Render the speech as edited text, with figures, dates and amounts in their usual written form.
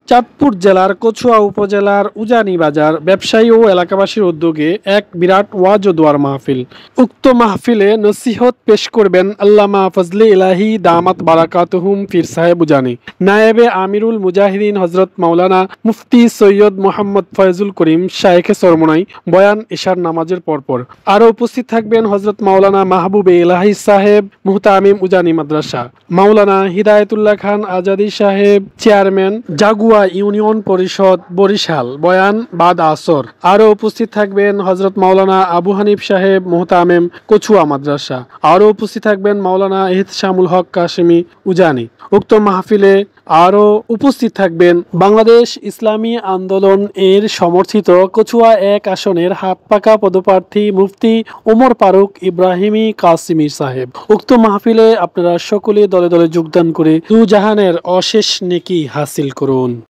চাঁদপুর জেলার কচুয়া উপজেলার উজানি বাজার ব্যবসায়ী ও এলাকাবাসীর উদ্যোগে এক বিরাট ওয়াজ ও দোয়ার মাহফিল। উক্ত মাহফিলে নসিহত পেশ করবেন আল্লামা ফজলে ইলাহি দামাত বারাকাতুহুম পীর সাহেব উজানি, নায়েবে আমিরুল মুজাহিদিন হযরত মাওলানা মুফতি সৈয়দ মোহাম্মদ ফয়জুল করিম শায়েখে সরমনাই বয়ান ইশার নামাজের পরপর। আরও উপস্থিত থাকবেন হযরত মাওলানা মাহবুবে ইলাহি সাহেব মুহতামিম উজানি মাদ্রাসা, মাওলানা হিদায়াতুল্লাহ খান আজাদি সাহেব চেয়ারম্যান জাগুয়া ইউনিয়ন পরিষদ বরিশাল বয়ান বাদ আসর। আরও উপস্থিত থাকবেন হযরত মাওলানা আবু হানিফ সাহেব মুহতামিম কচুয়া মাদ্রাসা। আরও উপস্থিত থাকবেন মাওলানা ইহতিশামুল হক কাশিমি উজানি। উক্ত মাহফিলে আরও উপস্থিত থাকবেন বাংলাদেশ ইসলামী আন্দোলন এর সমর্থিত কচুয়া ১ আসনের হাতপাকা পদপ্রার্থী মুফতি ওমর ফারুক ইব্রাহিমি কাসিমি সাহেব। উক্ত মাহফিলে আপনারা সকলে দলে দলে যোগদান করে দু জাহানের অশেষ নেকি হাসিল করুন।